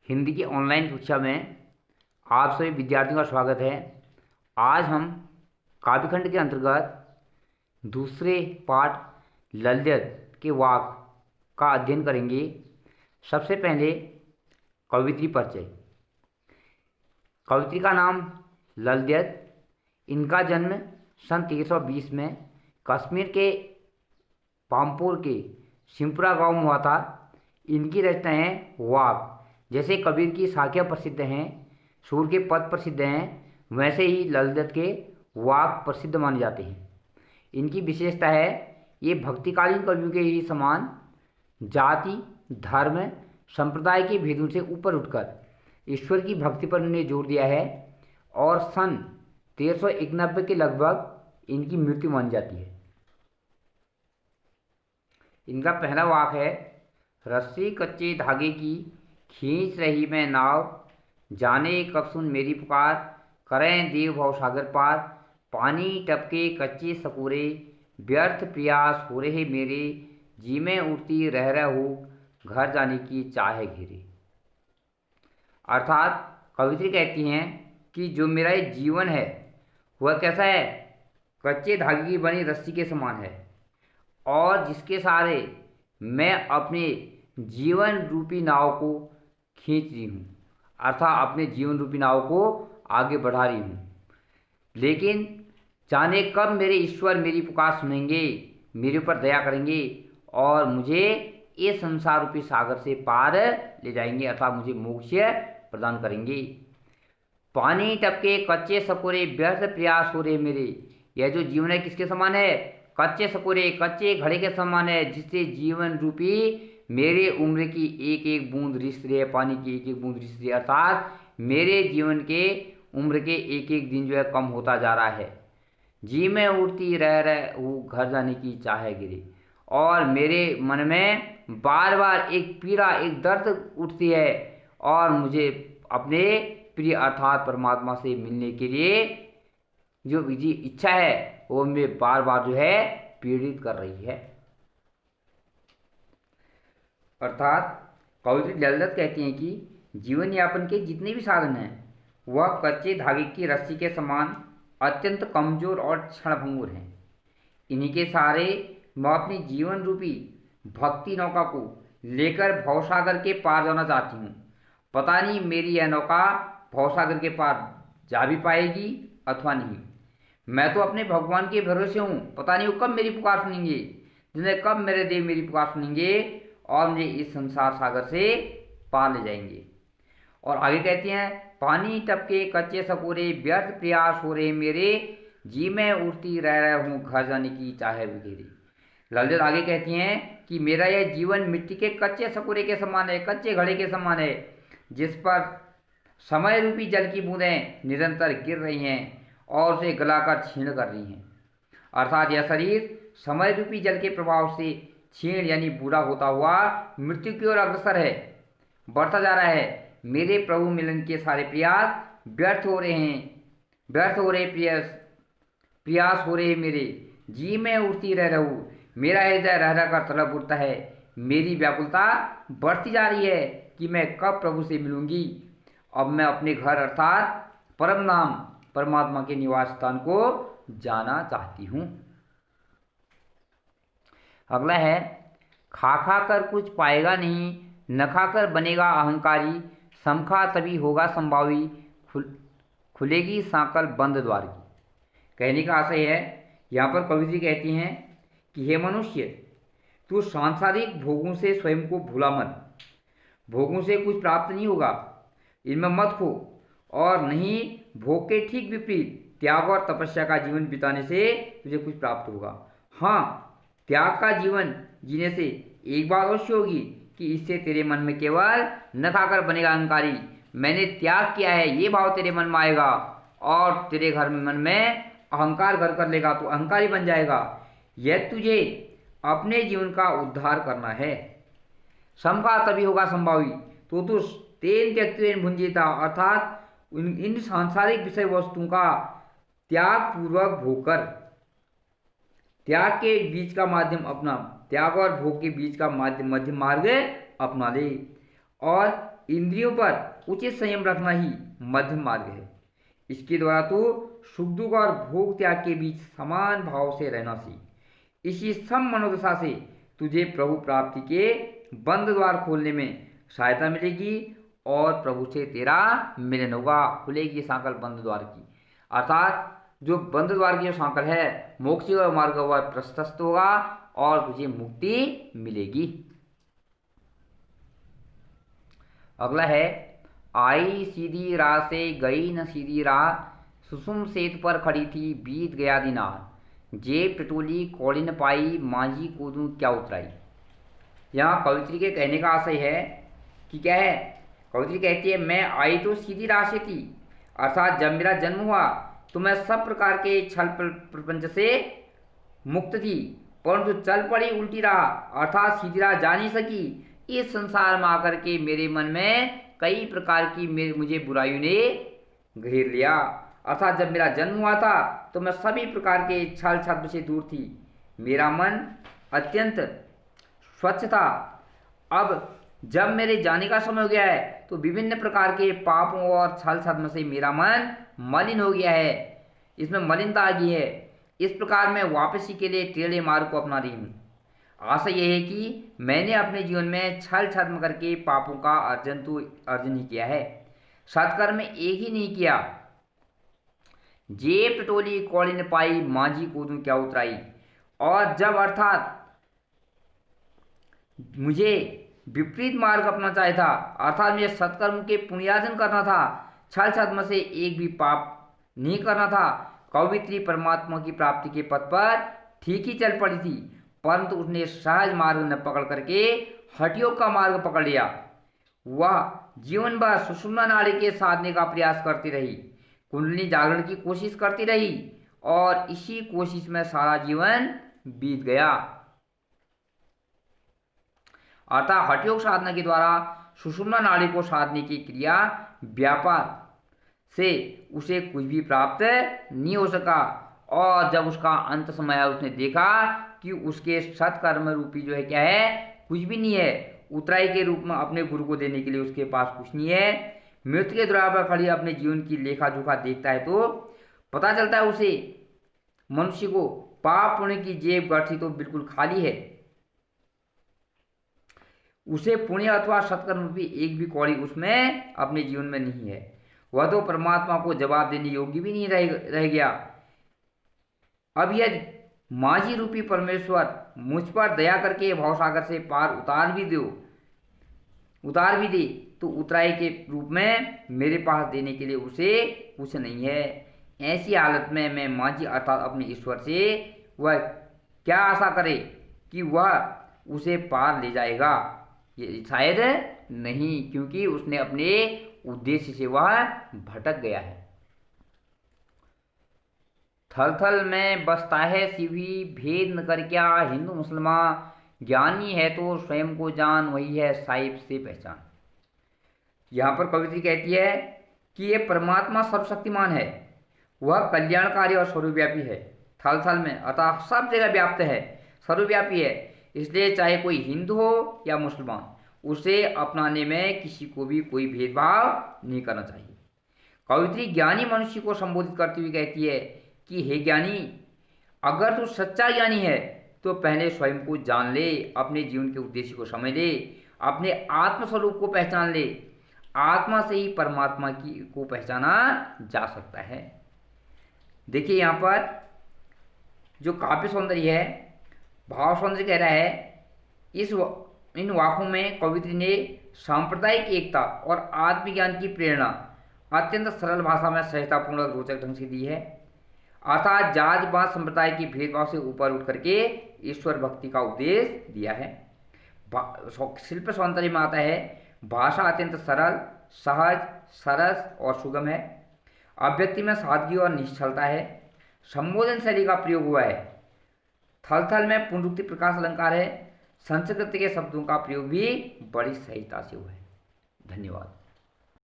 हिंदी की ऑनलाइन कक्षा में आप सभी विद्यार्थियों का स्वागत है। आज हम काव्यखंड के अंतर्गत दूसरे पाठ ललित के वाक का अध्ययन करेंगे। सबसे पहले कवित्री परिचय। कवित्री का नाम ललित। इनका जन्म सन 1320 में कश्मीर के पामपुर के सिंपुरा गांव में हुआ था। इनकी रचनाएं वाक, जैसे कबीर की साखियाँ प्रसिद्ध हैं, सूर के पद प्रसिद्ध हैं, वैसे ही ललित के वाक प्रसिद्ध माने जाते हैं। इनकी विशेषता है ये भक्तिकालीन कवियों के ही समान जाति, धर्म, संप्रदाय के भेदों से ऊपर उठकर ईश्वर की भक्ति पर उन्होंने जोर दिया है और सन 1391 के लगभग इनकी मृत्यु मानी जाती है। इनका पहला वाक है, रस्सी कच्चे धागे की खींच रही मैं नाव, जाने कब सुन मेरी पुकार, करें देव भव सागर पार, पानी टपके कच्चे सकोरे, व्यर्थ प्रयास हो रहे मेरे, जी में उड़ती रह हो घर जाने की चाह घेरे। अर्थात कवित्री कहती हैं कि जो मेरा ये जीवन है वह कैसा है, कच्चे धागे की बनी रस्सी के समान है और जिसके सहारे मैं अपने जीवन रूपी नाव को खींच रही हूँ, अर्थात अपने जीवन रूपी नाव को आगे बढ़ा रही हूँ। लेकिन जाने कब मेरे ईश्वर मेरी पुकार सुनेंगे, मेरे ऊपर दया करेंगे और मुझे इस संसार रूपी सागर से पार ले जाएंगे, अर्थात मुझे मोक्ष प्रदान करेंगे। पानी टपके कच्चे सकोरे, व्यर्थ प्रयास हो रहे मेरे। यह जो जीवन है किसके समान है, कच्चे सकोरे, कच्चे घड़े के समान है, जिससे जीवन रूपी मेरे उम्र की एक एक बूंद रिस रही है, पानी की एक एक बूंद रिस रही है, अर्थात मेरे जीवन के उम्र के एक एक दिन जो है कम होता जा रहा है। जी में उड़ती रह वो घर जाने की चाह गिरी, और मेरे मन में बार बार एक पीड़ा, एक दर्द उठती है और मुझे अपने प्रिय अर्थात परमात्मा से मिलने के लिए जो विधि इच्छा है वो मैं बार बार जो है पीड़ित कर रही है। अर्थात कवित्री ललित कहती हैं कि जीवन यापन के जितने भी साधन हैं वह कच्चे धागे की रस्सी के समान अत्यंत कमजोर और क्षणभंगुर हैं। इन्हीं के सहारे मैं अपनी जीवन रूपी भक्ति नौका को लेकर भवसागर के पार जाना चाहती हूँ। पता नहीं मेरी यह नौका भवसागर के पार जा भी पाएगी अथवा नहीं। मैं तो अपने भगवान के भरोसे हूँ, पता नहीं वो कब मेरी पुकार सुनेंगे, जिन्हें कब मेरे देव मेरी पुकार सुनेंगे और मुझे इस संसार सागर से पार ले जाएंगे। और आगे कहती हैं, पानी टपके कच्चे सकोरे, व्यर्थ प्रयास हो रहे मेरे, जी में उड़ती रह हूँ घर जाने की चाहे बिखेरी। ललित आगे कहती हैं कि मेरा यह जीवन मिट्टी के कच्चे सकोरे के समान है, कच्चे घड़े के समान है, जिस पर समय रूपी जल की बूंदें निरंतर गिर रही हैं और उसे गलाकर छीण कर रही हैं। अर्थात यह शरीर समय रूपी जल के प्रभाव से क्षीण यानी बूढ़ा होता हुआ मृत्यु की ओर अग्रसर है, बढ़ता जा रहा है। मेरे प्रभु मिलन के सारे प्रयास व्यर्थ हो रहे हैं, व्यर्थ हो रहे प्रयास हो रहे मेरे, जी में उड़ती रह रहूँ, मेरा हृदय रह कर तड़प उठता है, मेरी व्याकुलता बढ़ती जा रही है कि मैं कब प्रभु से मिलूंगी। अब मैं अपने घर अर्थात परम नाम परमात्मा के निवास स्थान को जाना चाहती हूँ। अगला है, खा खा कर कुछ पाएगा नहीं, न खाकर बनेगा अहंकारी, समखा तभी होगा संभावी, खुलेगी सांकल बंद द्वार की। कहने का आशय है, यहाँ पर कवि जी कहती हैं कि हे मनुष्य, तू सांसारिक भोगों से स्वयं को भूला मत। भोगों से कुछ प्राप्त नहीं होगा, इनमें मत खो, और नहीं भोग के ठीक विपरीत त्याग और तपस्या का जीवन बिताने से तुझे कुछ प्राप्त होगा। हाँ, त्याग का जीवन जीने से एक बात अवश्य होगी कि इससे तेरे मन में केवल न खाकर बनेगा अहंकारी, मैंने त्याग किया है ये भाव तेरे मन में आएगा और तेरे घर में मन में अहंकार घर कर लेगा, तो अहंकारी बन जाएगा। यह तुझे अपने जीवन का उद्धार करना है। समका तभी होगा संभावी, तो तू तेन त्यक्तेन भुंजीता, अर्थात इन सांसारिक विषय वस्तुओं का त्याग पूर्वक भोकर त्याग के बीच का माध्यम अपना, त्याग और भोग के बीच का मध्य मार्ग अपना ले। और इंद्रियों पर उचित संयम रखना ही मध्यम मार्ग है। इसके द्वारा तो सुख दुख और भोग त्याग के बीच समान भाव से रहना सीख। इसी सम मनोदशा से तुझे प्रभु प्राप्ति के बंद द्वार खोलने में सहायता मिलेगी और प्रभु से तेरा मिलन होगा। खुलेगी सांकल बंद द्वार की, अर्थात जो बंद द्वार की जो सांकल है मोक्ष का मार्ग वह प्रशस्त होगा और तुझे मुक्ति मिलेगी। अगला है, आई सीधी राह से गई न सीधी राह, सुसुम सेतु पर खड़ी थी बीत गया दिनार, जेब टटोली कौड़ी न पाई मांझी कूदूं क्या उतराई। यहाँ कवित्री के कहने का आशय है कि क्या है, कवित्री कहती है मैं आई तो सीधी राह से थी, अर्थात जब मेरा जन्म हुआ तो मैं सब प्रकार के छल प्रपंच से मुक्त थी, परंतु चल पड़ी उल्टी राह, अर्थात सीधी राह जा नहीं सकी। इस संसार में आकर के मेरे मन में कई प्रकार की मुझे बुराइयों ने घेर लिया, अर्थात जब मेरा जन्म हुआ था तो मैं सभी प्रकार के छल छद्म से दूर थी, मेरा मन अत्यंत स्वच्छ था। अब जब मेरे जाने का समय हो गया है तो विभिन्न प्रकार के पापों और छल छद्म से मेरा मन मलिन हो गया है, इसमें मलिनता आ गई है। इस प्रकार मैं वापसी के लिए टेढ़े मार्ग को अपना रही हूँ। आशा यह है कि मैंने अपने जीवन में छल छद्म करके पापों का अर्जन ही किया है, सत्कर्म एक ही नहीं किया। जेब टटोली कौड़ी न पाई मांझी कूदूं क्या उतराई, और जब अर्थात मुझे विपरीत मार्ग अपना चाहिए था, अर्थात मुझे सत्कर्म के पुण्यार्जन करना था, छल छद्म से एक भी पाप नहीं करना था, कवित्री परमात्मा की प्राप्ति के पथ पर ठीक ही चल पड़ी थी, परंतु उसने सहज मार्ग न पकड़ करके हठयोग का मार्ग पकड़ लिया। वह जीवन भर सुषुम्ना नाड़ी के साधने का प्रयास करती रही, कुंडली जागरण की कोशिश करती रही और इसी कोशिश में सारा जीवन बीत गया। अर्थात हठयोग साधना के द्वारा सुषुम्ना नाड़ी को साधने की क्रिया व्यापार से उसे कुछ भी प्राप्त नहीं हो सका, और जब उसका अंत समय आया उसने देखा कि उसके सत्कर्म रूपी जो है क्या है, कुछ भी नहीं है। उतराई के रूप में अपने गुरु को देने के लिए उसके पास कुछ नहीं है। मृत्यु के द्वार पर खड़ी अपने जीवन की लेखा जोखा देखता है तो पता चलता है उसे, मनुष्य को, पाप पुण्य की जेब गठरी तो बिल्कुल खाली है, उसे पुण्य अथवा सत्कर्म भी एक भी कौड़ी उसमें अपने जीवन में नहीं है। वह तो परमात्मा को जवाब देने योग्य भी नहीं रह गया। अब यदि मांझी रूपी परमेश्वर मुझ पर दया करके भवसागर से पार उतार भी दे तो उतराई के रूप में मेरे पास देने के लिए उसे कुछ नहीं है। ऐसी हालत में मैं मांझी अर्थात अपने ईश्वर से वह क्या आशा करे कि वह उसे पार ले जाएगा, ये शायद नहीं, क्योंकि उसने अपने उद्देश्य से वह भटक गया है। थल थल में बसता है शिव ही, भेद न कर क्या हिंदू मुसलमान, ज्ञानी है तो स्वयं को जान वही है साहिब से पहचान। यहाँ पर कवित्री कहती है कि ये परमात्मा सर्वशक्तिमान है, वह कल्याणकारी और सर्वव्यापी है, थल थल में अतः सब जगह व्याप्त है, सर्वव्यापी है, इसलिए चाहे कोई हिंदू हो या मुसलमान उसे अपनाने में किसी को भी कोई भेदभाव नहीं करना चाहिए। कवित्री ज्ञानी मनुष्य को संबोधित करती हुई कहती है कि हे ज्ञानी, अगर तू सच्चा ज्ञानी है तो पहले स्वयं को जान ले, अपने जीवन के उद्देश्य को समझ ले, अपने आत्मस्वरूप को पहचान ले। आत्मा से ही परमात्मा की को पहचाना जा सकता है। देखिए यहाँ पर जो काव्य सौंदर्य है, भाव सौंदर्य कह रहा है, इन वाक्यों में कवित्री ने सांप्रदायिक एकता और आत्मज्ञान की प्रेरणा अत्यंत सरल भाषा में सहजतापूर्ण और रोचक ढंग से दी है। अर्थात जात पात संप्रदाय की भेदभाव से ऊपर उठ करके ईश्वर भक्ति का उपदेश दिया है। शिल्प सौंदर्य में आता है, भाषा अत्यंत सरल, सहज, सरस और सुगम है। अभिव्यक्ति में सादगी और निश्चलता है। संबोधन शैली का प्रयोग हुआ है। थल थल में पुनरुक्ति प्रकाश अलंकार है। संस्कृत के शब्दों का प्रयोग भी बड़ी सहीता से हुआ है। धन्यवाद।